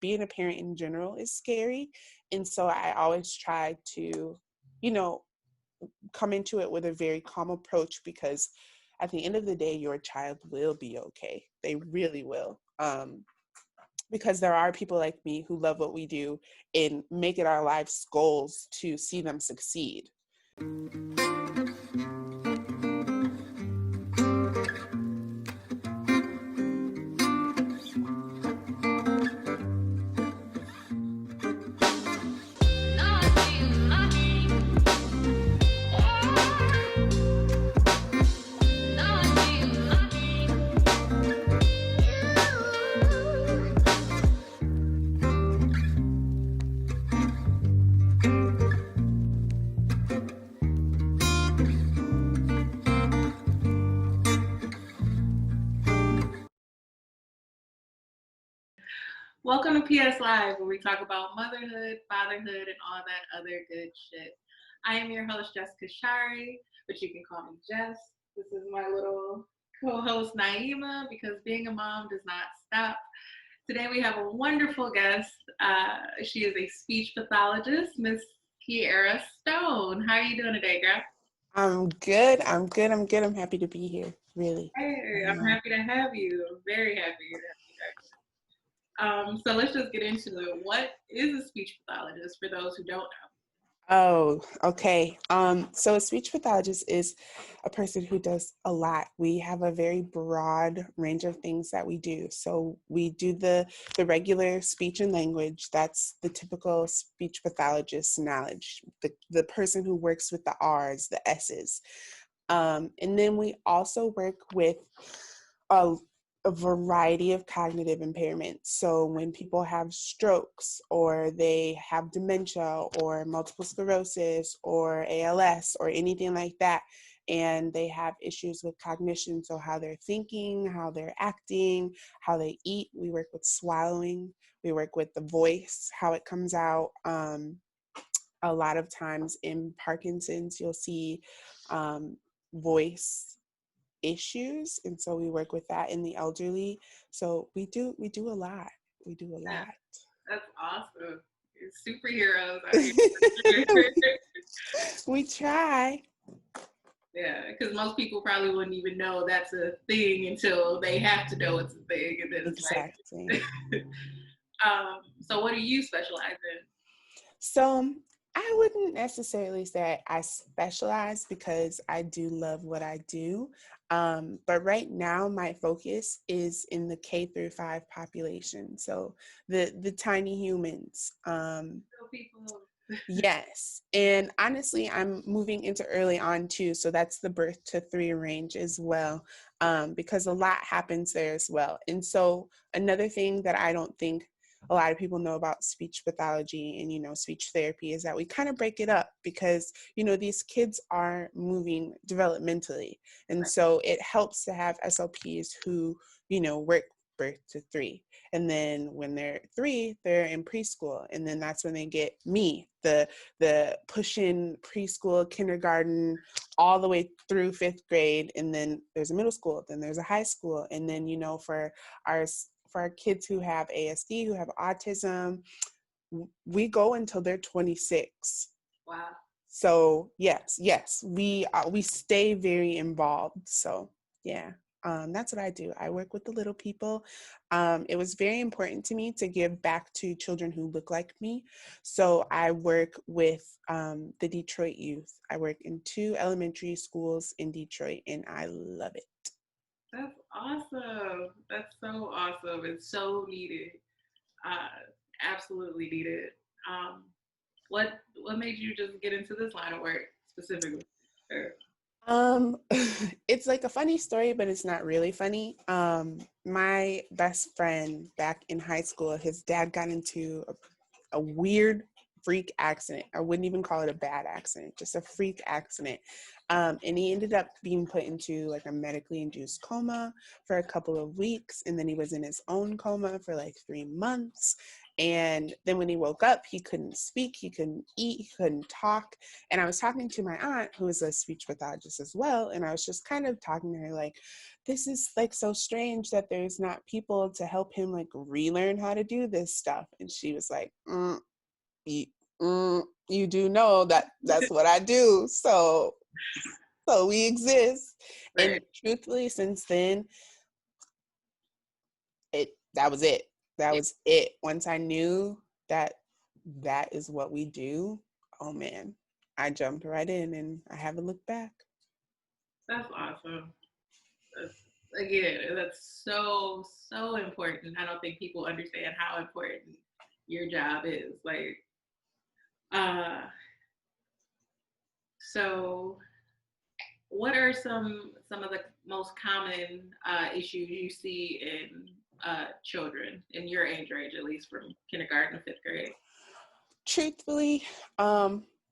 being a parent in general is scary. And so I always try to, you know, come into it with a very calm approach, because at the end of the day, your child will be okay. They really will. Because there are people like me who love what we do and make it our life's goals to see them succeed. Welcome to PS Live, where we talk about motherhood, fatherhood, and all that other good shit. I am your host, Jessica Shari, but you can call me Jess. This is my little co-host, Naima, because being a mom does not stop. Today we have a wonderful guest. She is a speech pathologist, Miss Keyara Stone. How are you doing today, girl? I'm good. I'm good. I'm good. I'm happy to be here. Really. Hey, I'm happy to have you. I'm very happy to have you. So let's just get into it. What is a speech pathologist for those who don't know? Oh, okay. So a speech pathologist is a person who does a lot. We have a very broad range of things that we do. So we do the regular speech and language. That's the typical speech pathologist knowledge. The person who works with the R's, the S's. And then we also work with a variety of cognitive impairments. So when people have strokes, or they have dementia, or multiple sclerosis, or ALS, or anything like that, and they have issues with cognition, so how they're thinking, how they're acting, how they eat, we work with swallowing, we work with the voice, how it comes out. A lot of times in Parkinson's, you'll see voice issues, and so we work with that in the elderly. So we do a lot. That's awesome. Superheroes out here. We try. Yeah, because most people probably wouldn't even know that's a thing until they have to know it's a thing, and then it's Exactly. like. So what do you specialize in? So I wouldn't necessarily say I specialize, because I do love what I do. But right now my focus is in the K-5 population. So the tiny humans. People. Yes. And honestly, I'm moving into early on too. So that's the birth to 3 range as well, because a lot happens there as well. And so another thing that I don't think a lot of people know about speech pathology and, speech therapy is that we kind of break it up, because, these kids are moving developmentally. And so it helps to have SLPs who, work birth to 3. And then when they're 3, they're in preschool. And then that's when they get me, the push-in preschool, kindergarten, all the way through 5th grade. And then there's a middle school, then there's a high school. And then, for our kids who have ASD, who have autism, we go until they're 26. Wow. So yes, we stay very involved. So yeah. That's what I do. I work with the little people. It was very important to me to give back to children who look like me. So I work with the Detroit youth. I work in 2 elementary schools in Detroit, and I love it. That's awesome. That's so awesome. It's so needed. Absolutely needed. What made you just get into this line of work specifically? It's like a funny story, but it's not really funny. My best friend back in high school, his dad got into a weird freak accident. I wouldn't even call it a bad accident, just a freak accident. And he ended up being put into like a medically induced coma for a couple of weeks. And then he was in his own coma for like 3 months. And then when he woke up, he couldn't speak, he couldn't eat, he couldn't talk. And I was talking to my aunt, who is a speech pathologist as well. And I was just kind of talking to her like, this is like so strange that there's not people to help him like relearn how to do this stuff. And she was like, you, you do know that that's what I do. So we exist. Right. And truthfully, since then, that was it. That was it. Once I knew that that is what we do, oh man, I jumped right in and I haven't looked back. That's awesome. That's so important. I don't think people understand how important your job is. Like, so what are some of the most common issues you see in children in your age range, at least from kindergarten to fifth grade? Truthfully,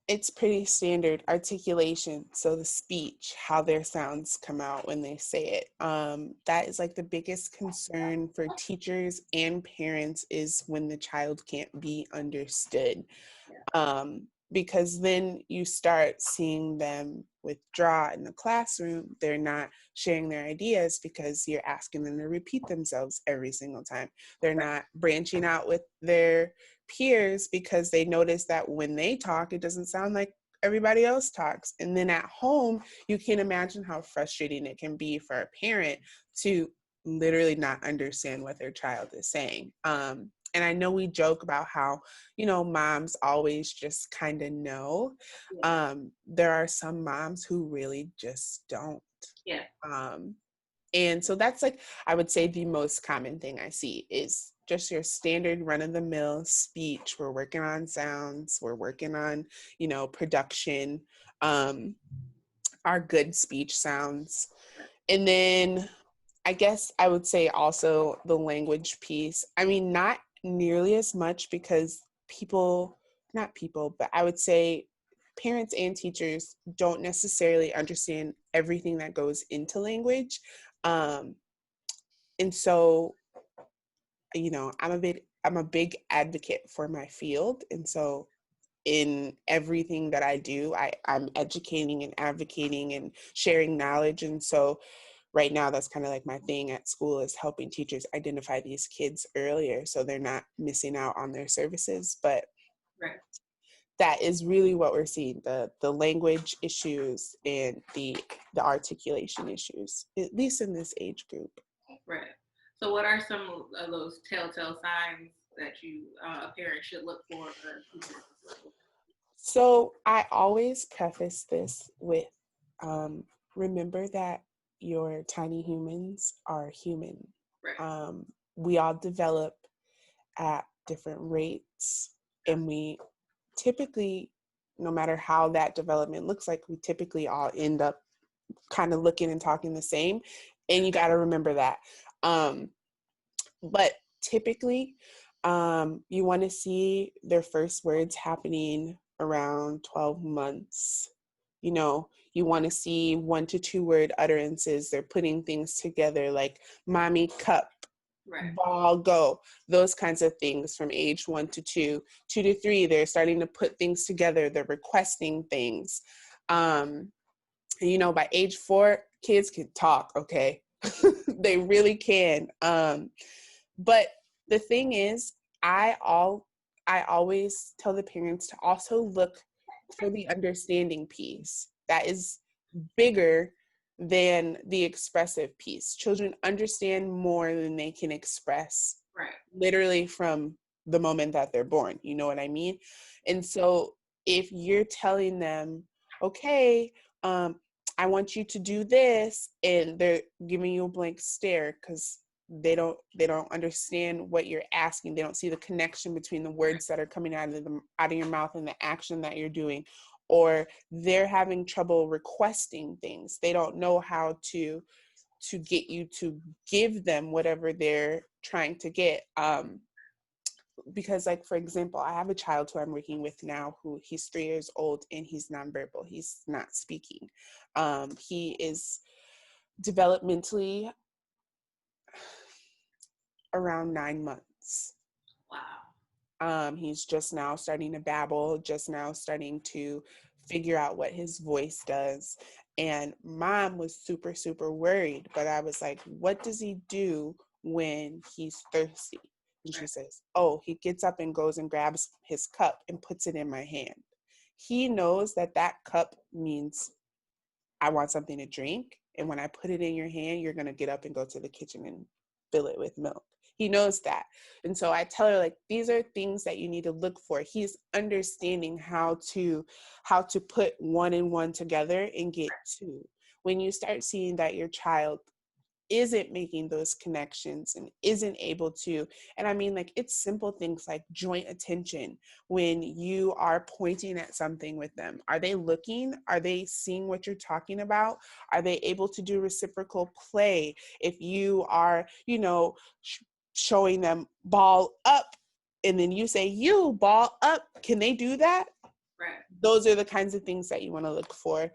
it's pretty standard articulation. So the speech, how their sounds come out when they say it. That is like the biggest concern for teachers and parents is when the child can't be understood. Because then you start seeing them withdraw in the classroom. They're not sharing their ideas because you're asking them to repeat themselves every single time. They're not branching out with their peers because they notice that when they talk, it doesn't sound like everybody else talks. And then at home, you can imagine how frustrating it can be for a parent to literally not understand what their child is saying. And I know we joke about how, moms always just kind of know. There are some moms who really just don't. Yeah. And so that's like, I would say the most common thing I see is just your standard run-of-the-mill speech. We're working on sounds, we're working on, production, our good speech sounds. And then I guess I would say also the language piece. I mean, not nearly as much because but I would say parents and teachers don't necessarily understand everything that goes into language. And so, I'm a big advocate for my field. And so in everything that I do, I'm educating and advocating and sharing knowledge. And so right now that's kind of like my thing at school is helping teachers identify these kids earlier so they're not missing out on their services. But that is really what we're seeing, the language issues and the articulation issues, at least in this age group. Right. So what are some of those telltale signs that a parent should look for? So I always preface this with remember that your tiny humans are human. Right. We all develop at different rates, and we typically, no matter how that development looks like, we typically all end up kind of looking and talking the same, and you got to remember that. But typically, you want to see their first words happening around 12 months. You want to see 1 to 2 word utterances. They're putting things together like mommy cup, ball go, those kinds of things from age 1 to 2. 2 to 3, they're starting to put things together. They're requesting things. By age 4, kids can talk, okay? They really can. But the thing is, I always tell the parents to also look for the understanding piece that is bigger than the expressive piece. Children understand more than they can express, literally from the moment that they're born. You know what I mean? And so if you're telling them, okay, I want you to do this, and they're giving you a blank stare because they don't understand what you're asking. They don't see the connection between the words that are coming out of your mouth and the action that you're doing, or they're having trouble requesting things. They don't know how to get you to give them whatever they're trying to get. Because, like, for example, I have a child who I'm working with now who he's 3 years old and he's nonverbal. He's not speaking. He is developmentally around 9 months. Wow. He's just now starting to babble, just now starting to figure out what his voice does. And mom was super, super worried. But I was like, what does he do when he's thirsty? And she Right. says, oh, he gets up and goes and grabs his cup and puts it in my hand. He knows that that cup means I want something to drink. And when I put it in your hand, you're going to get up and go to the kitchen and fill it with milk. He knows that. And so I tell her, like, these are things that you need to look for. He's understanding how to put one and one together and get two. When you start seeing that your child isn't making those connections and isn't able to, and I mean, like, it's simple things like joint attention. When you are pointing at something with them, are they looking? Are they seeing what you're talking about? Are they able to do reciprocal play? If you are, showing them ball up, and then you say, you ball up, can they do that? Right. Those are the kinds of things that you want to look for.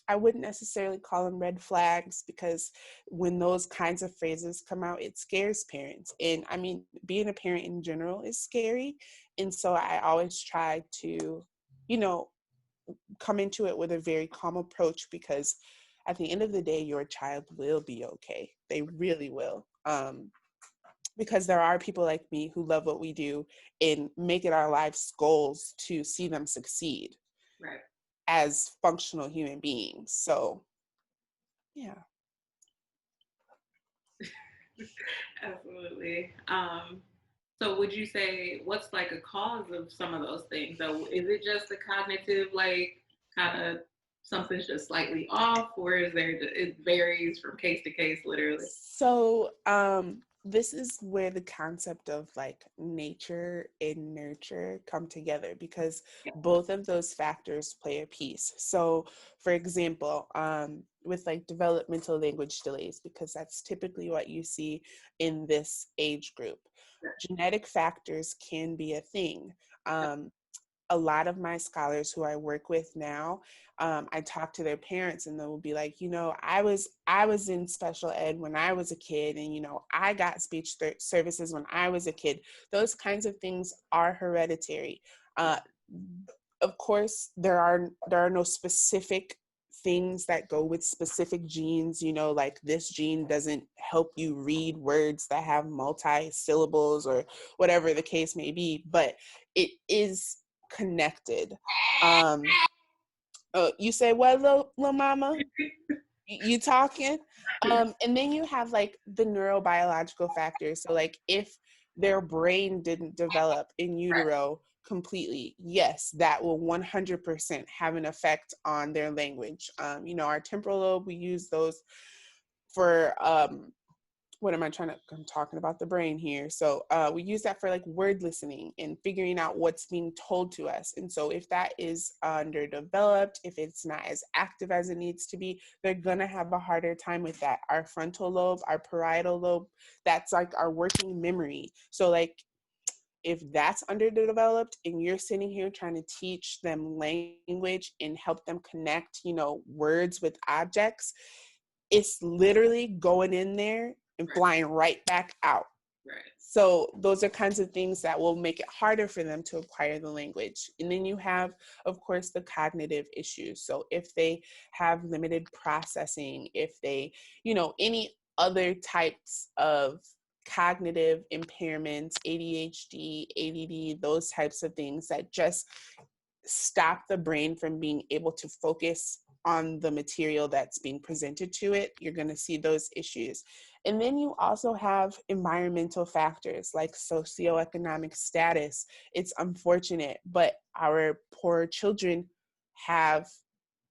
I wouldn't necessarily call them red flags, because when those kinds of phrases come out, it scares parents. And I mean, being a parent in general is scary. And so I always try to, come into it with a very calm approach, because at the end of the day, your child will be okay. They really will. Because there are people like me who love what we do and make it our life's goals to see them succeed. Right. As functional human beings. So, yeah. Absolutely. So would you say, what's like a cause of some of those things? So is it just the cognitive, like, kind of something's just slightly off, or is there, it varies from case to case, literally? So, this is where the concept of like nature and nurture come together, because both of those factors play a piece. So, for example, with like developmental language delays, because that's typically what you see in this age group, genetic factors can be a thing. A lot of my scholars who I work with now, I talk to their parents and they will be like, I was in special ed when I was a kid, and I got speech services when I was a kid. Those kinds of things are hereditary. Uh, of course, there are no specific things that go with specific genes, like this gene doesn't help you read words that have multi-syllables or whatever the case may be, but it is connected. You say what, little mama? You talking? And then you have like the neurobiological factors. So like if their brain didn't develop in utero completely, yes, that will 100% have an effect on their language. Our temporal lobe, we use those for I'm talking about the brain here. So we use that for like word listening and figuring out what's being told to us. And so if that is underdeveloped, if it's not as active as it needs to be, they're gonna have a harder time with that. Our frontal lobe, our parietal lobe, that's like our working memory. So like if that's underdeveloped and you're sitting here trying to teach them language and help them connect, words with objects, it's literally going in there and flying right back out. Right. So those are kinds of things that will make it harder for them to acquire the language. And then you have, of course, the cognitive issues. So if they have limited processing, if they, any other types of cognitive impairments, ADHD, ADD, those types of things that just stop the brain from being able to focus on the material that's being presented to it, you're going to see those issues. And then you also have environmental factors like socioeconomic status. It's unfortunate, but our poor children have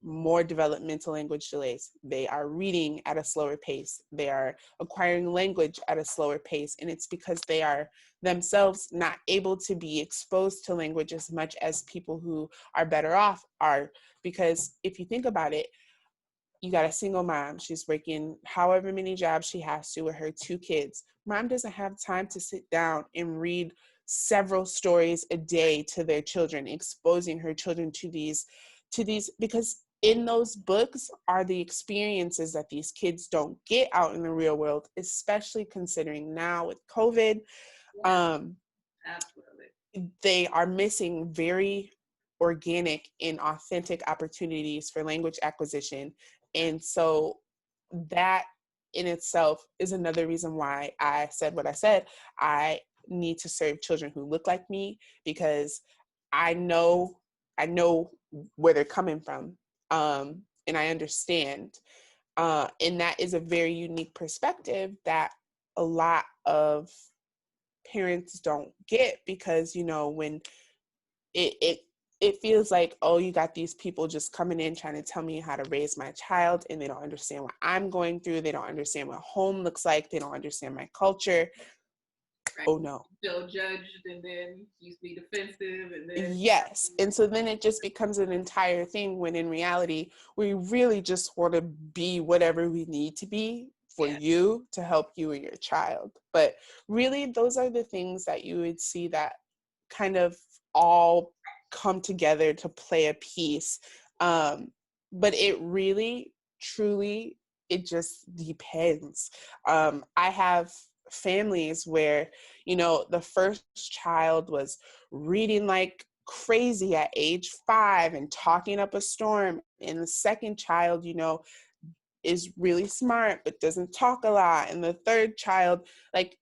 more developmental language delays. They are reading at a slower pace. They are acquiring language at a slower pace. And it's because they are themselves not able to be exposed to language as much as people who are better off are. Because if you think about it, you got a single mom. She's working however many jobs she has to with her 2 kids. Mom doesn't have time to sit down and read several stories a day to their children, exposing her children to these, because in those books are the experiences that these kids don't get out in the real world, especially considering now with COVID. Yeah. Um, Absolutely. they are missing very organic and authentic opportunities for language acquisition. And so that in itself is another reason why I said what I said. I need to serve children who look like me, because I know where they're coming from, and I understand. And that is a very unique perspective that a lot of parents don't get, because when it it it feels like, oh, you got these people just coming in trying to tell me how to raise my child, and they don't understand what I'm going through. They don't understand what home looks like. They don't understand my culture. Right. Oh no. Feel judged, and then you be defensive, and then Yes. And so then it just becomes an entire thing, when in reality, we really just want to be whatever we need to be for you to help you and your child. But really, those are the things that you would see that kind of all come together to play a piece. But it really, truly, it just depends. I have families where, the first child was reading like crazy at age 5 and talking up a storm. And the second child, is really smart but doesn't talk a lot. And the third child, like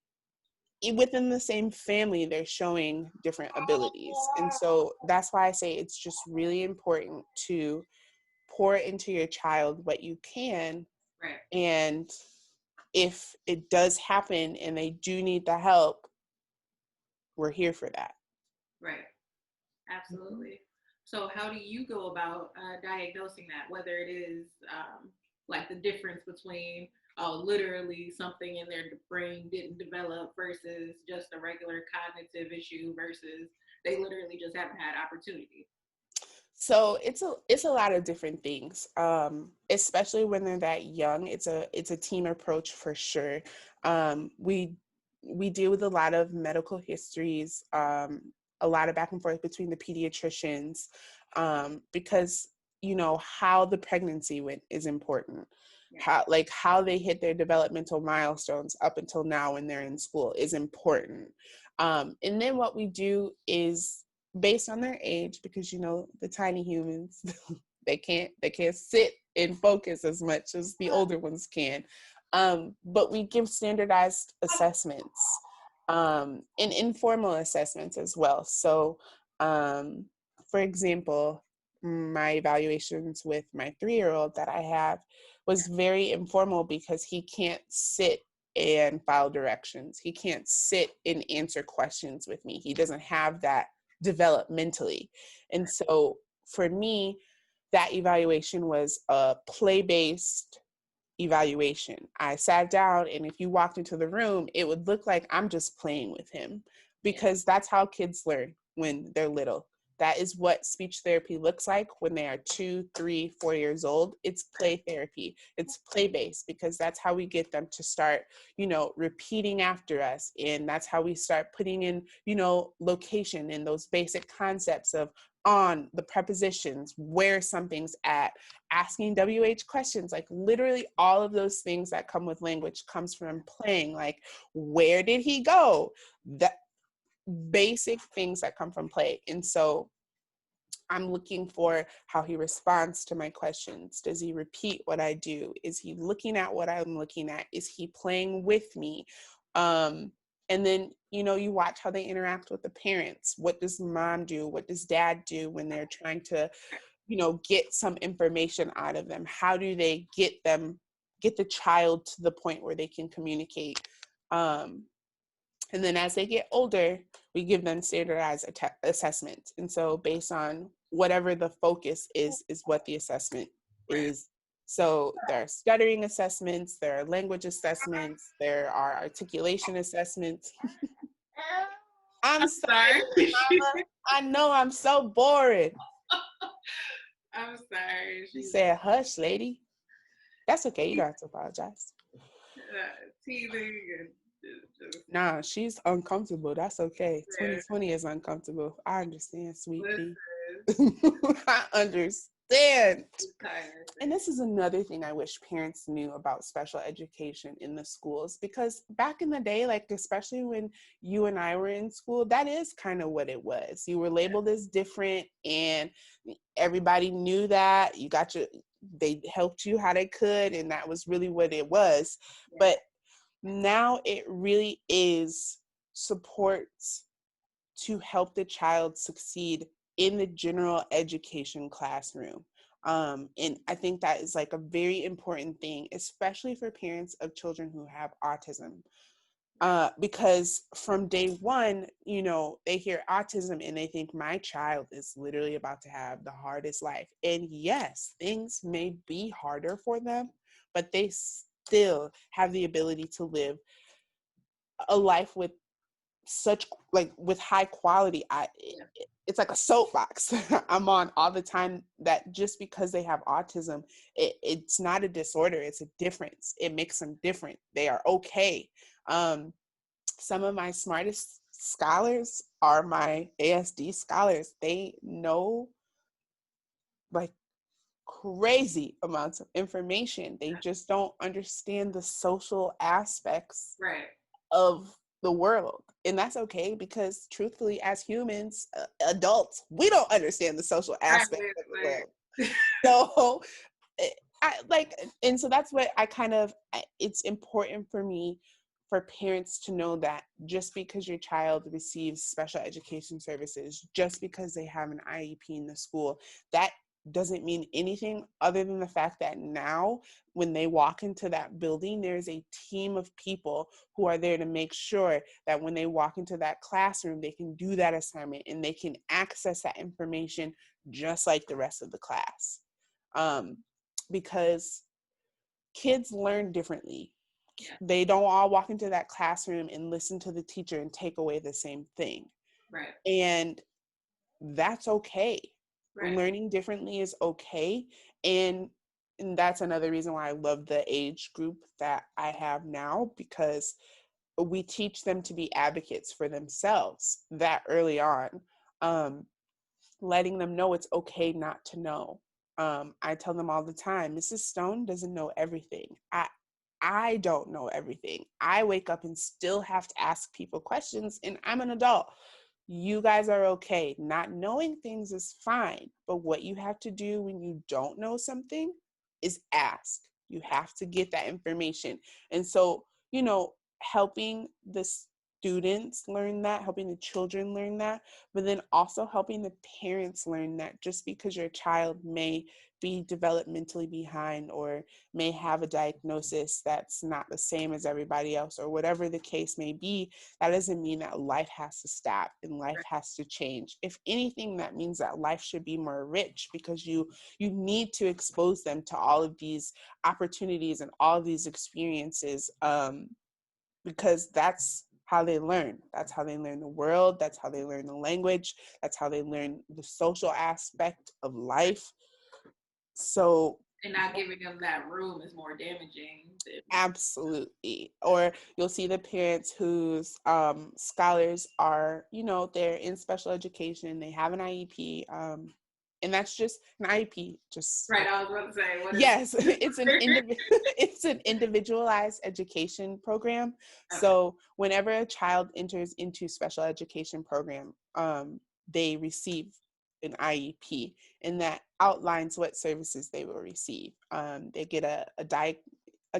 within the same family, they're showing different abilities. And so that's why I say it's just really important to pour into your child what you can. Right. And if it does happen and they do need the help, we're here for that. Right. Absolutely. So how do you go about diagnosing that, whether it is like the difference between literally something in their brain didn't develop versus just a regular cognitive issue versus they literally just haven't had opportunity? So it's a lot of different things, especially when they're that young. It's a team approach for sure. We deal with a lot of medical histories, a lot of back and forth between the pediatricians, because how the pregnancy went is important. Yeah. How they hit their developmental milestones up until now when they're in school is important. And then what we do is based on their age, because the tiny humans, they can't sit and focus as much as the older ones can. But we give standardized assessments, and informal assessments as well. So for example, my evaluations with my 3-year-old that I have was very informal, because he can't sit and file directions. He can't sit and answer questions with me. He doesn't have that developmentally. And so for me, that evaluation was a play-based evaluation. I sat down, and if you walked into the room, it would look like I'm just playing with him, because that's how kids learn when they're little. That is what speech therapy looks like when they are 2, 3, 4 years old. It's play therapy. It's play-based, because that's how we get them to start, repeating after us. And that's how we start putting in, location and those basic concepts of on, the prepositions, where something's at, asking WH questions. Like literally all of those things that come with language comes from playing. Like, where did he go? That basic things that come from play. And so I'm looking for how he responds to my questions. Does he repeat what I do? Is he looking at what I'm looking at? Is he playing with me? And then, you watch how they interact with the parents. What does mom do? What does dad do when they're trying to, get some information out of them? How do they get the child to the point where they can communicate? And then as they get older, we give them standardized assessments. And so based on whatever the focus is what the assessment is. So there are stuttering assessments, there are language assessments, there are articulation assessments. I'm sorry, Mama. I know I'm so boring. I'm sorry. She said, hush, lady. That's okay. You don't have to apologize. Teething and Nah, she's uncomfortable. That's okay. 2020 is uncomfortable. I understand, sweet pea. I understand. understand. It's tiresome. And this is another thing I wish parents knew about special education in the schools, because back in the day, like especially when you and I were in school, that is kind of what it was. You were labeled as different, and everybody knew that. You got your, they helped you how they could, and that was really what it was. Yeah. But now it really is supports to help the child succeed in the general education classroom. And I think that is like a very important thing, especially for parents of children who have autism. Because from day one, you know, they hear autism and they think my child is literally about to have the hardest life. And yes, things may be harder for them, but they still have the ability to live a life with such, like, with high quality. It's like a soapbox I'm on all the time, that just because they have autism, it's not a disorder, it's a difference. It makes them different. They are okay. Some of my smartest scholars are my ASD scholars. They know like crazy amounts of information. They just don't understand the social aspects Right. of the world. And that's okay, because truthfully, as humans, adults, we don't understand the social aspects of the world. So I like, and so that's what I kind of, it's important for me, for parents to know that just because your child receives special education services, just because they have an IEP in the school, that doesn't mean anything other than the fact that now when they walk into that building, there's a team of people who are there to make sure that when they walk into that classroom, they can do that assignment and they can access that information just like the rest of the class. Because kids learn differently. They don't all walk into that classroom and listen to the teacher and take away the same thing. Right. And that's okay. Right. Learning differently is okay. And that's another reason why I love the age group that I have now, because we teach them to be advocates for themselves that early on. Letting them know it's okay not to know. I tell them all the time, Mrs. Stone doesn't know everything. I don't know everything. I wake up and still have to ask people questions, and I'm an adult. You guys are okay. Not knowing things is fine, but what you have to do when you don't know something is ask. You have to get that information. And so, you know, helping the students learn that, helping the children learn that, but then also helping the parents learn that just because your child may be developmentally behind or may have a diagnosis that's not the same as everybody else, or whatever the case may be, that doesn't mean that life has to stop and life has to change. If anything, that means that life should be more rich, because you need to expose them to all of these opportunities and all of these experiences, because that's how they learn. That's how they learn the world. That's how they learn the language. That's how they learn the social aspect of life. So, and not giving them that room is more damaging. absolutely. Or you'll see the parents whose scholars are, you know, they're in special education, they have an IEP, and that's just an IEP. Just right. I was about to say, what is yes, it's an individualized education program. okay. So whenever a child enters into special education program, they receive an IEP, and that outlines what services they will receive. They get a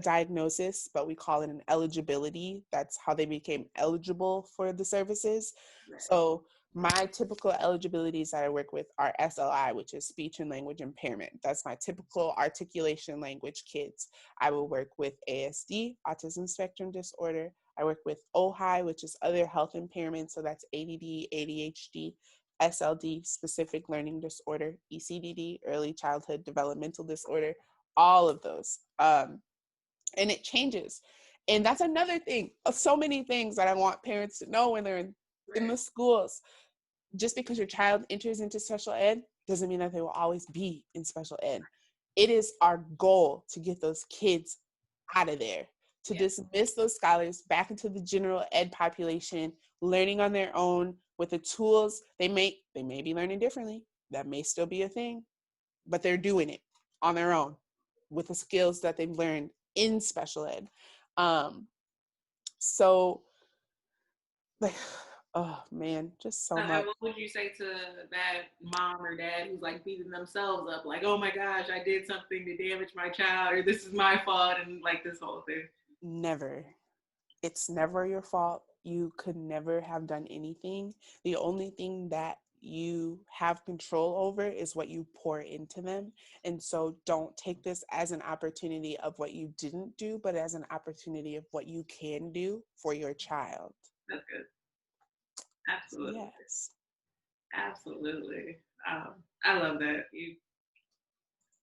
diagnosis, but we call it an eligibility. That's how they became eligible for the services. Right. So my typical eligibilities that I work with are SLI, which is speech and language impairment. That's my typical articulation language kids. I will work with ASD, autism spectrum disorder. I work with OHI, which is other health impairments. So that's ADD, ADHD, SLD, specific learning disorder, ECDD, early childhood developmental disorder, all of those. And it changes. And that's another thing, so many things that I want parents to know when they're in the schools. Just because your child enters into special ed doesn't mean that they will always be in special ed. It is our goal to get those kids out of there, to dismiss those scholars back into the general ed population, learning on their own with the tools. They may be learning differently. That may still be a thing. but they're doing it on their own with the skills that they've learned in special ed. So like, oh man, just so much. And what would you say to that mom or dad who's like beating themselves up, like, oh my gosh, I did something to damage my child, or this is my fault, and like this whole thing? Never. It's never your fault. You could never have done anything. The only thing that you have control over is what you pour into them. And so don't take this as an opportunity of what you didn't do, but as an opportunity of what you can do for your child. That's good. Absolutely. Yes. Absolutely. I love that. You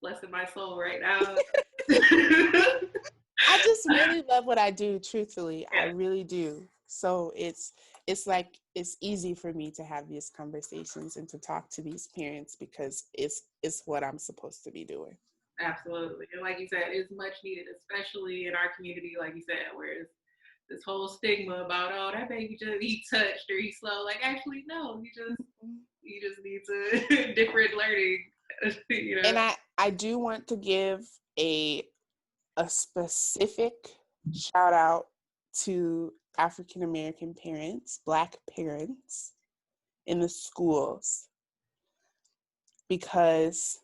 blessing my soul right now. I just really love what I do, truthfully. Yeah. I really do. So it's like it's easy for me to have these conversations and to talk to these parents because it's what I'm supposed to be doing. Absolutely. And like you said, it's much needed, especially in our community, like you said, where it's this whole stigma about, oh, that baby just he touched or he's slow. Like, actually, no, you just need to different learning. You know? And I do want to give a specific shout out to African American parents, Black parents in the schools, because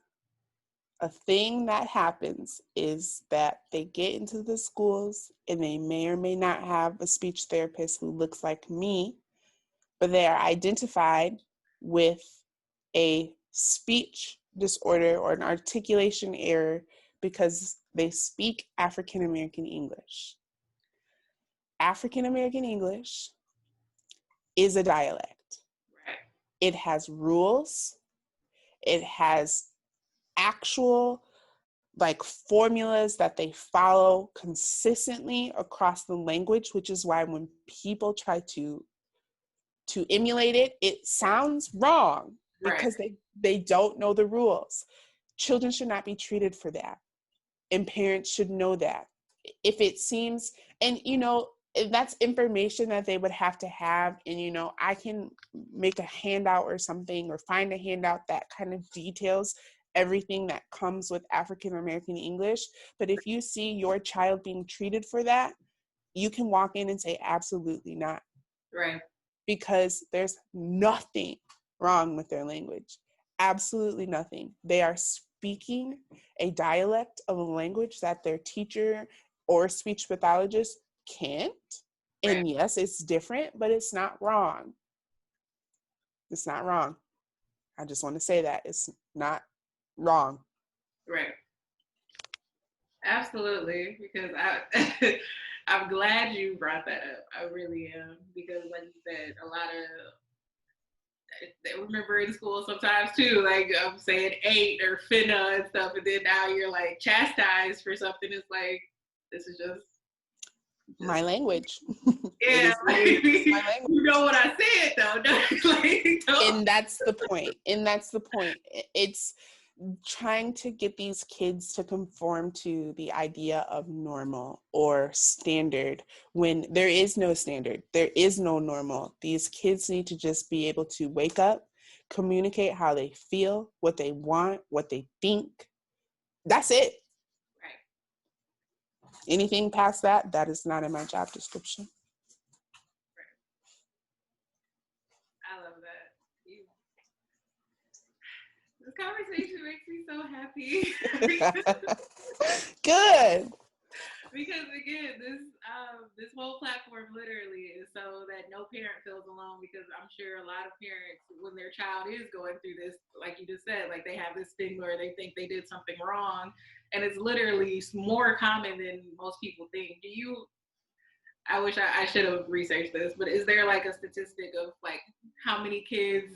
a thing that happens is that they get into the schools and they may or may not have a speech therapist who looks like me, but they are identified with a speech disorder or an articulation error because they speak African American English. African American English is a dialect. Right. It has rules. It has actual like formulas that they follow consistently across the language, which is why when people try to emulate it, it sounds wrong because they don't know the rules. Children should not be treated for that, and parents should know that. If it seems, and that's information that they would have to have, and I can make a handout or something, or find a handout that kind of details everything that comes with African American English. But if you see your child being treated for that, you can walk in and say absolutely not. Right. Because there's nothing wrong with their language. Absolutely nothing. They are speaking a dialect of a language that their teacher or speech pathologist can't. Right. And yes, it's different, but it's not wrong. It's not wrong. I just want to say that it's not wrong. Right. Absolutely, because I'm glad you brought that up. I really am, because like you said, a lot of they remember in school sometimes too, like I'm saying "ain't" or "finna" and stuff, and then now you're like chastised for something. It's like this is just my language. Yeah, my language. You know what I said though. Don't. And that's the point. It's trying to get these kids to conform to the idea of normal or standard when there is no standard. There is no normal. These kids need to just be able to wake up, communicate how they feel, what they want, what they think. That's it. Right. Anything past that is not in my job description. I love that. This conversation makes me so happy. Good. Because again, this whole platform literally is so that no parent feels alone, because I'm sure a lot of parents, when their child is going through this, like you just said, like they have this stigma or they think they did something wrong, and it's literally more common than most people think. I wish I should have researched this, but is there like a statistic of like how many kids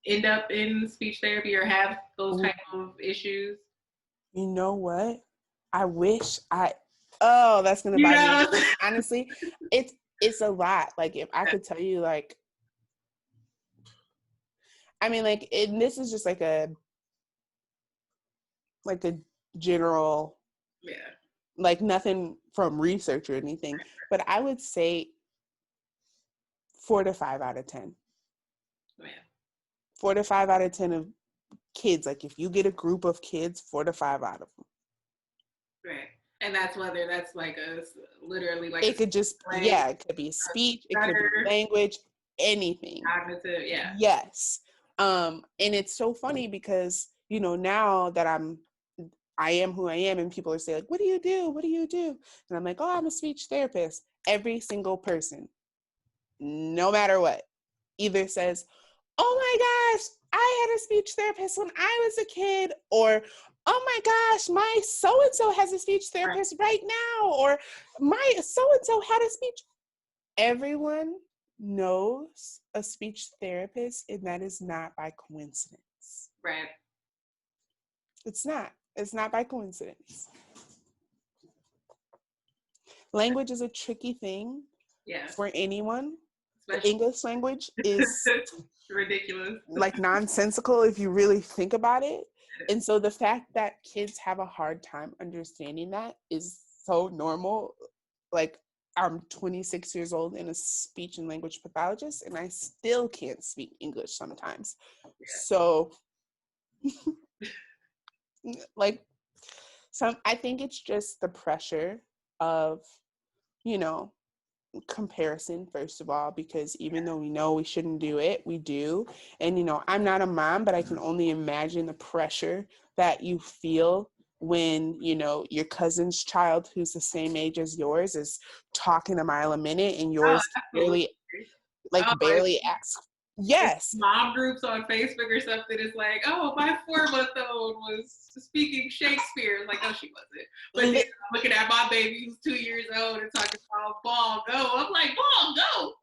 end up in speech therapy or have those type of issues? You know what? I wish that's gonna bother me. Honestly, it's a lot. Like if I could tell you, like, I mean, like, this is just like a general, like nothing from research or anything, but I would say 4 to 5 out of 10. 4 to 5 out of 10 of kids. Like if you get a group of kids, 4 to 5 out of them. Right. And that's whether that's like literally like it could just, language, it could be speech, it could be stutter, language, anything. cognitive, yeah. Yes. And it's so funny because, now that I am who I am, and people are saying, like, what do you do? What do you do? And I'm like, oh, I'm a speech therapist. Every single person, no matter what, either says, oh my gosh, I had a speech therapist when I was a kid, or oh my gosh, my so-and-so has a speech therapist right now, or my so-and-so had a speech. Everyone knows a speech therapist, and that is not by coincidence. Right. It's not by coincidence. Language is a tricky thing for anyone. Especially the English language is ridiculous, like nonsensical if you really think about it. And so the fact that kids have a hard time understanding that is so normal. Like, I'm 26 years old and a speech and language pathologist, and I still can't speak English sometimes. Yeah. So like, I think it's just the pressure of, comparison, first of all, because even though we know we shouldn't do it, we do. And, I'm not a mom, but I can only imagine the pressure that you feel when, your cousin's child who's the same age as yours is talking a mile a minute and yours barely acts. Yes. Mom groups on Facebook or something is like, oh, my 4-month-old was speaking Shakespeare. Like, no, she wasn't. But then I'm looking at my baby who's 2 years old and talking about ball go. I'm like, ball go.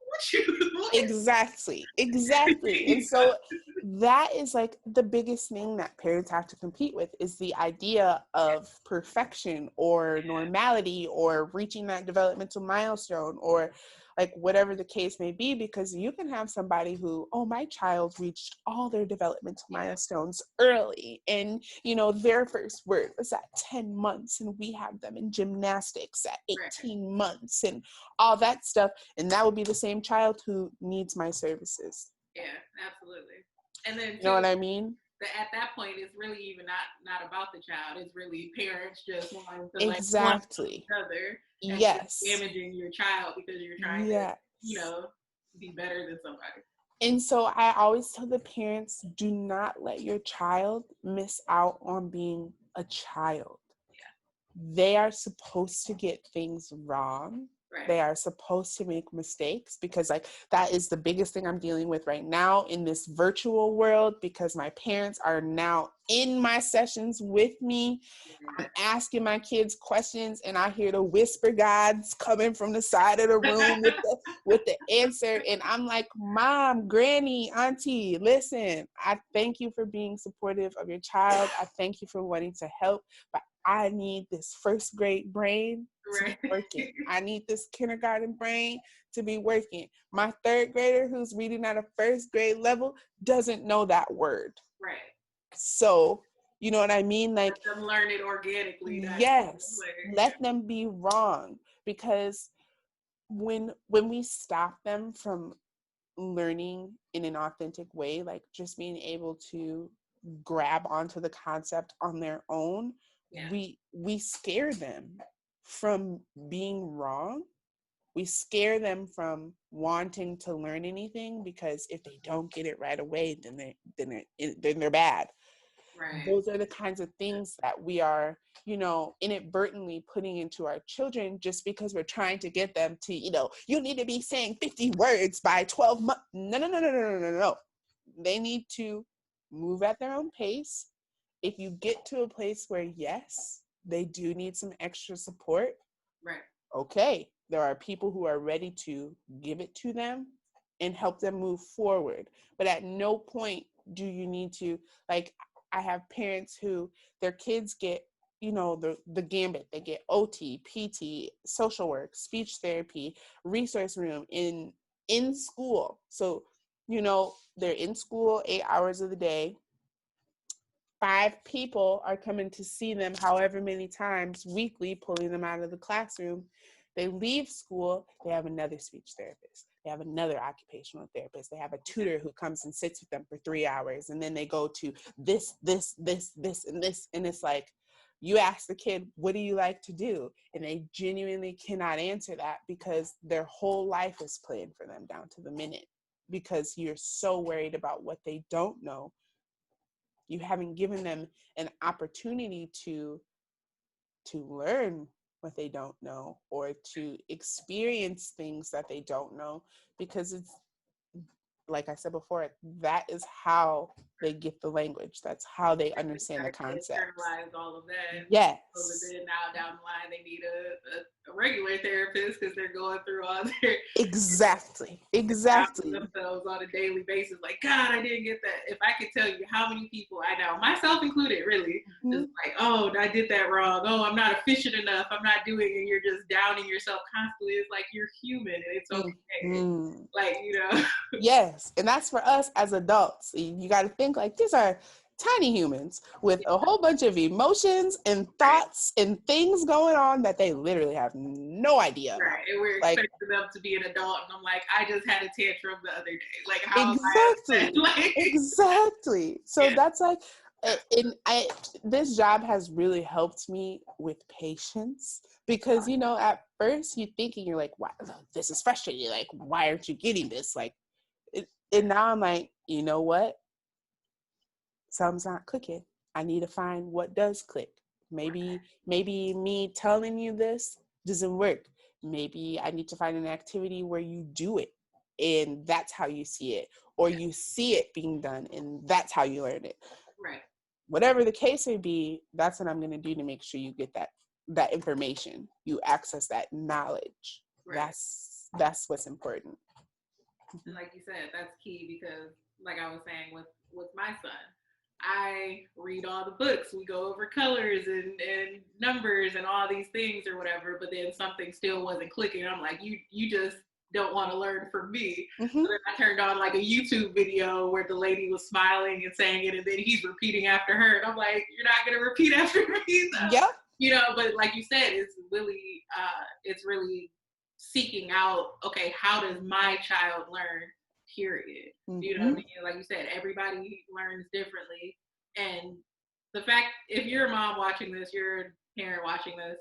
Exactly. And so that is like the biggest thing that parents have to compete with, is the idea of perfection or normality or reaching that developmental milestone, or like whatever the case may be, because you can have somebody who, oh, my child reached all their developmental milestones early, and their first word was at 10 months, and we have them in gymnastics at 18 months and all that stuff, and that would be the same child who needs my services. Yeah, absolutely. And then you know what I mean? At that point, it's really even not about the child. It's really parents just wanting to exactly each other. And yes, damaging your child because you're trying to, be better than somebody. And so I always tell the parents, do not let your child miss out on being a child. Yeah. They are supposed to get things wrong. Right. They are supposed to make mistakes, because that is the biggest thing I'm dealing with right now in this virtual world, because my parents are now in my sessions with me. I'm asking my kids questions, and I hear the whisper gods coming from the side of the room with the answer. And I'm like, Mom, Granny, Auntie, listen, I thank you for being supportive of your child. I thank you for wanting to help, but I need this first grade brain to be working. I need this kindergarten brain to be working. My third grader who's reading at a first grade level doesn't know that word. Right. So, you know what I mean? Like, let them learn it organically. Yes. Let them be wrong, because when we stop them from learning in an authentic way, like just being able to grab onto the concept on their own, we scare them from being wrong. We scare them from wanting to learn anything, because if they don't get it right away, then they're bad. Right. Those are the kinds of things that we are, inadvertently putting into our children, just because we're trying to get them to, you need to be saying 50 words by 12 months. No. They need to move at their own pace. If you get to a place where, yes, they do need some extra support, right? Okay, there are people who are ready to give it to them and help them move forward. But at no point do you need to, like, I have parents who their kids get, the gambit. They get OT, PT, social work, speech therapy, resource room in school. So, they're in school 8 hours of the day. 5 people are coming to see them however many times weekly, pulling them out of the classroom. They leave school, they have another speech therapist. They have another occupational therapist. They have a tutor who comes and sits with them for 3 hours. And then they go to this, and this. And it's like, you ask the kid, what do you like to do? And they genuinely cannot answer that because their whole life is planned for them down to the minute, because you're so worried about what they don't know. You haven't given them an opportunity to learn what they don't know, or to experience things that they don't know, because it's, like I said before, that is how they get the language. That's how they understand the concepts. Internalize all of that. Yes. So then now down the line, they need a regular therapist because they're going through all their exactly themselves on a daily basis. Like, God, I didn't get that. If I could tell you how many people I know, myself included, really, just like, oh, I did that wrong. Oh, I'm not efficient enough. I'm not doing it. And you're just downing yourself constantly. It's like, you're human and it's okay. Like, you know. Yes, and that's for us as adults. You got to think like, these are tiny humans with a whole bunch of emotions and thoughts and things going on that they literally have no idea about. Right, and we're expecting them to be an adult, and I'm like, I just had a tantrum the other day. Like, how exactly, like, exactly. So that's like, this job has really helped me with patience, because you know, at first you're thinking, you're like, wow, this is frustrating. Like, why aren't you getting this? Like, and now I'm like, you know what? Something's not clicking. I need to find what does click. Maybe me telling you this doesn't work. Maybe I need to find an activity where you do it and that's how you see it, or you see it being done and that's how you learn it. Right. Whatever the case may be, that's what I'm going to do to make sure you get that information, you access that knowledge. Right. That's what's important. And like you said, that's key, because like I was saying with my son, I read all the books. We go over colors and numbers and all these things or whatever, but then something still wasn't clicking. I'm like, you just don't want to learn from me. So then I turned on like a YouTube video where the lady was smiling and saying it, and then he's repeating after her. And I'm like, you're not going to repeat after me, though. Yep. You know, but like you said, it's really seeking out, okay, how does my child learn, period. You know what I mean? Like you said, everybody learns differently. And the fact, if you're a mom watching this, you're a parent watching this,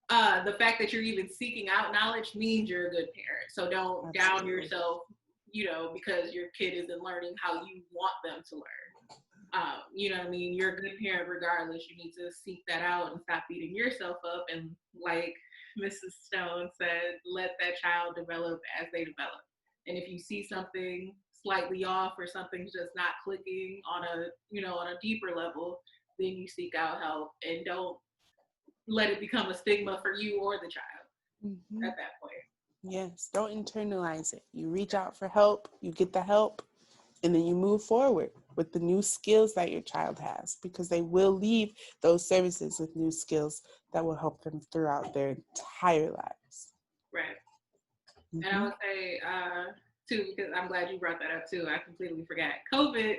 the fact that you're even seeking out knowledge means you're a good parent. So don't down yourself, you know, because your kid isn't learning how you want them to learn. You know what I mean? You're a good parent regardless. You need to seek that out and stop beating yourself up. And like Mrs. Stone said, let that child develop as they develop. And if you see something slightly off or something's just not clicking on a deeper level, then you seek out help and don't let it become a stigma for you or the child at that point. Yes, don't internalize it. You reach out for help, you get the help, and then you move forward with the new skills that your child has, because they will leave those services with new skills that will help them throughout their entire lives. Right. And I would say, too, because I'm glad you brought that up too. I completely forgot. COVID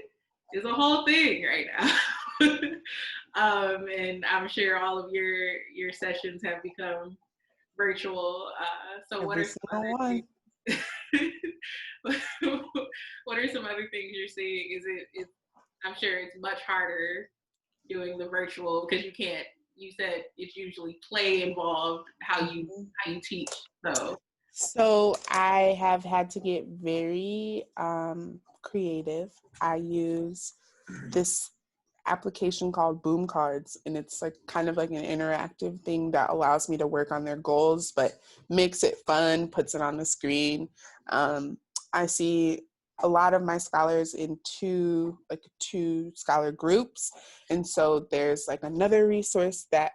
is a whole thing right now. And I'm sure all of your sessions have become virtual. So what are some other things? What are some other things you're seeing? Is it I'm sure it's much harder doing the virtual because you said it's usually play involved, how you teach. So I have had to get very creative. I use this application called Boom Cards, and it's like kind of like an interactive thing that allows me to work on their goals, but makes it fun, puts it on the screen. I see a lot of my scholars in two scholar groups, and so there's like another resource that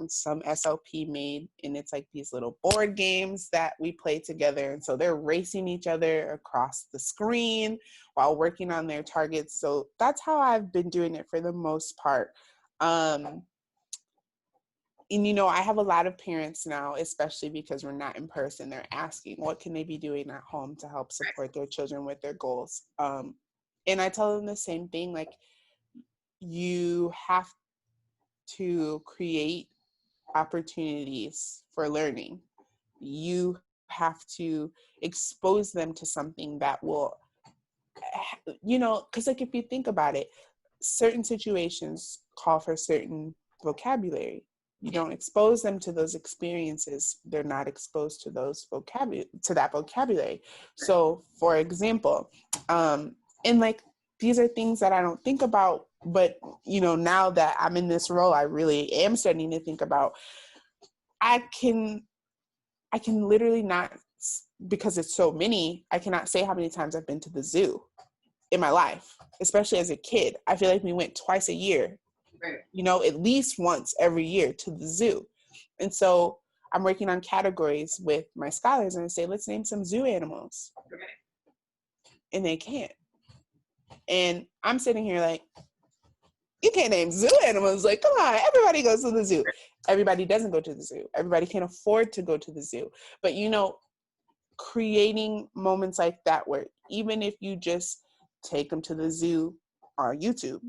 some SLP made, and it's like these little board games that we play together, and so they're racing each other across the screen while working on their targets. So that's how I've been doing it for the most part. And you know, I have a lot of parents now, especially because we're not in person, they're asking what can they be doing at home to help support their children with their goals. And I tell them the same thing, like, you have to create opportunities for learning. You have to expose them to something that will, you know, because like if you think about it, certain situations call for certain vocabulary. You don't expose them to those experiences, they're not exposed to that vocabulary. So for example, and like these are things that I don't think about, but you know, now that I'm in this role, I really am starting to think about. I can literally not, because it's so many, I cannot say how many times I've been to the zoo in my life, especially as a kid. I feel like we went twice a year, Right. you know, at least once every year to the zoo. And so I'm working on categories with my scholars and I say, let's name some zoo animals. Right. And they can't. And I'm sitting here like, you can't name zoo animals. Like, come on, everybody goes to the zoo. Everybody doesn't go to the zoo. Everybody can't afford to go to the zoo. But, you know, creating moments like that where even if you just take them to the zoo on YouTube,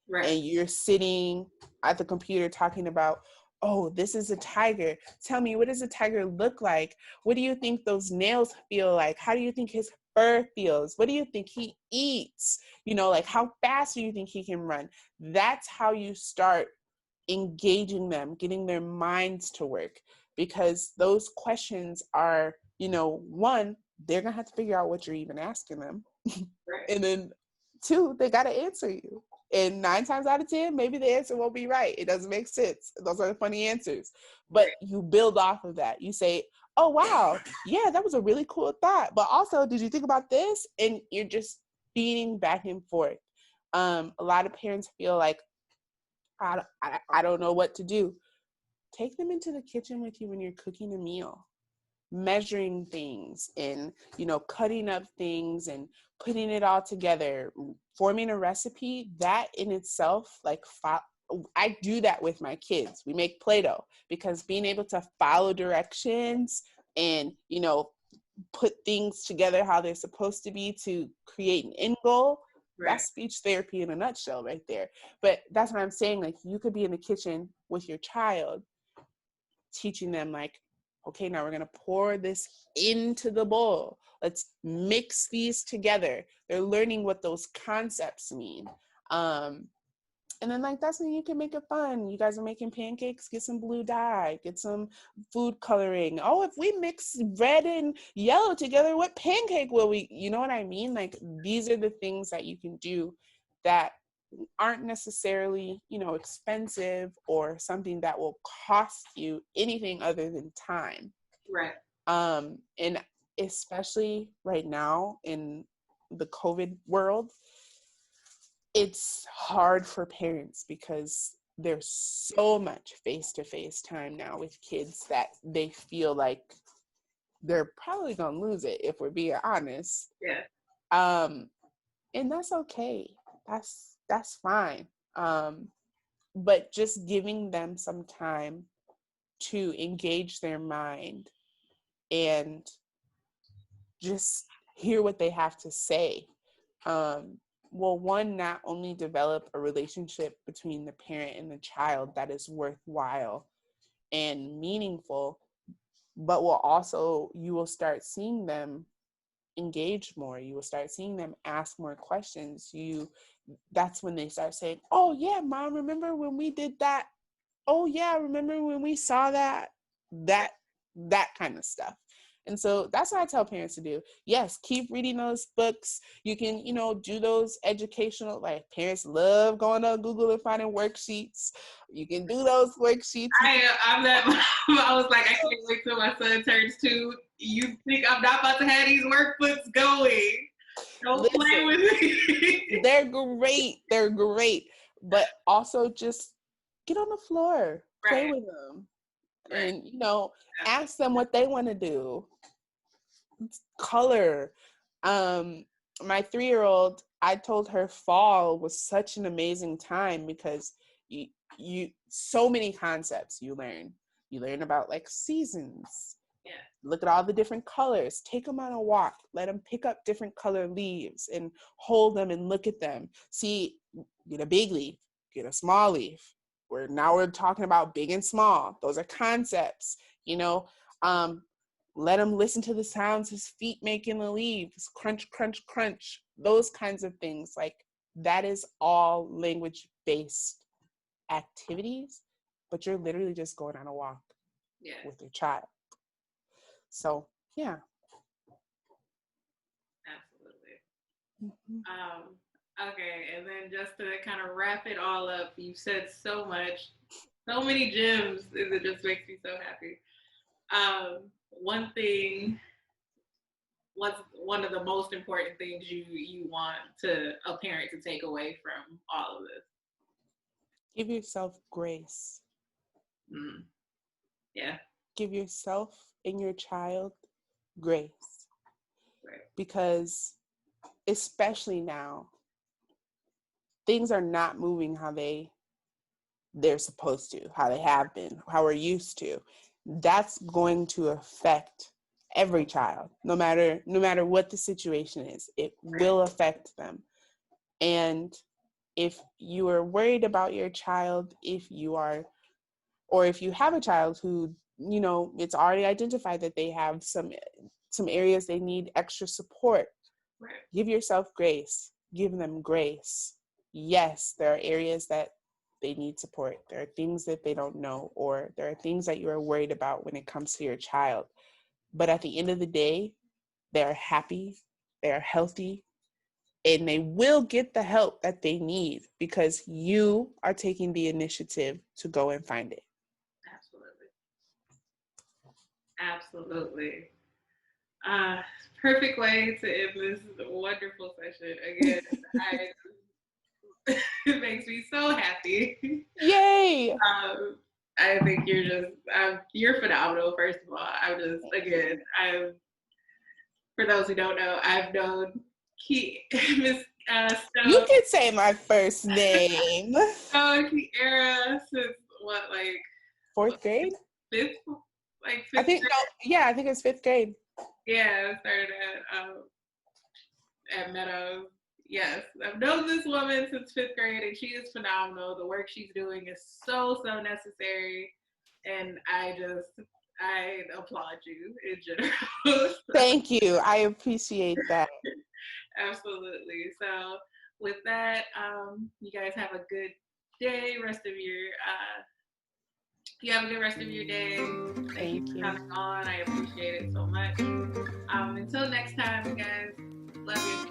Right. and you're sitting at the computer talking about, oh, this is a tiger. Tell me, what does a tiger look like? What do you think those nails feel like? How do you think his fur feels? What do you think he eats? You know, like how fast do you think he can run? That's how you start engaging them, getting their minds to work, because those questions are, you know, one, they're gonna have to figure out what you're even asking them. Right. And then two, they got to answer you. And 9 times out of 10, maybe the answer won't be right. It doesn't make sense. Those are the funny answers. But Right. you build off of that. You say, oh, wow, yeah, that was a really cool thought. But also, did you think about this? And you're just feeding back and forth. A lot of parents feel like, I don't know what to do. Take them into the kitchen with you when you're cooking a meal, measuring things and, you know, cutting up things and putting it all together, forming a recipe. That in itself, like, I do that with my kids. We make Play-Doh, because being able to follow directions and, you know, put things together how they're supposed to be to create an end goal, Right. that's speech therapy in a nutshell right there. But that's what I'm saying. Like, you could be in the kitchen with your child, teaching them like, okay, now we're going to pour this into the bowl. Let's mix these together. They're learning what those concepts mean. And then like, that's when you can make it fun. You guys are making pancakes, get some blue dye, get some food coloring. Oh, if we mix red and yellow together, what pancake will we, you know what I mean? Like, these are the things that you can do that aren't necessarily, you know, expensive or something that will cost you anything other than time. Right. And especially right now in the COVID world, it's hard for parents because there's so much face-to-face time now with kids that they feel like they're probably gonna lose it, if we're being honest. Yeah. And that's okay. That's fine. But just giving them some time to engage their mind and just hear what they have to say will, one, not only develop a relationship between the parent and the child that is worthwhile and meaningful, but will also, you will start seeing them engage more. You will start seeing them ask more questions. That's when they start saying, oh yeah, mom, remember when we did that? Oh yeah, remember when we saw that kind of stuff. And so that's what I tell parents to do. Yes, keep reading those books. You can, you know, do those educational, like, parents love going on Google and finding worksheets. You can do those worksheets. I'm that mom. I was like, I can't wait till my son turns 2. You think I'm not about to have these workbooks going? Don't play with me. They're great. They're great. But also just get on the floor, play with them, and, you know, ask them what they want to do. Color. My 3-year-old, I told her fall was such an amazing time because you so many concepts you learn. You learn about like seasons. Yeah. Look at all the different colors. Take them on a walk. Let them pick up different color leaves and hold them and look at them. See, get a big leaf, get a small leaf. Now we're talking about big and small. Those are concepts, you know. Let him listen to the sounds his feet make in the leaves, crunch, crunch, crunch, those kinds of things. Like, that is all language-based activities, but you're literally just going on a walk with your child. So, yeah. Absolutely. Okay, and then just to kind of wrap it all up, you said so much, so many gems, and it just makes me so happy. One thing, what's one of the most important things you want a parent to take away from all of this? Give yourself grace. Yeah. Give yourself and your child grace. Right. Because especially now, things are not moving how they're supposed to, how they have been, how we're used to. That's going to affect every child, no matter what the situation is. It will affect them. And if you are worried about your child, if you have a child who, it's already identified that they have some areas they need extra support, give yourself grace. Give them grace. Yes, there are areas that they need support. There are things that they don't know, or there are things that you are worried about when it comes to your child. But at the end of the day, they're happy, they're healthy, and they will get the help that they need because you are taking the initiative to go and find it. Absolutely. Perfect way to end this wonderful session. Again, it makes me so happy. Yay! I think you're phenomenal. First of all, for those who don't know, I've known Miss Stone. You can say my first name. Keyara since fourth grade? Fifth I think it was fifth grade. Yeah, I started at Meadows. Yes, I've known this woman since fifth grade, and she is phenomenal. The work she's doing is so necessary, and I applaud you in general. Thank you. I appreciate that. Absolutely. So with that, you guys have a good day. You have a good rest of your day. Thank you for coming on. I appreciate it so much. Until next time, guys. Love you.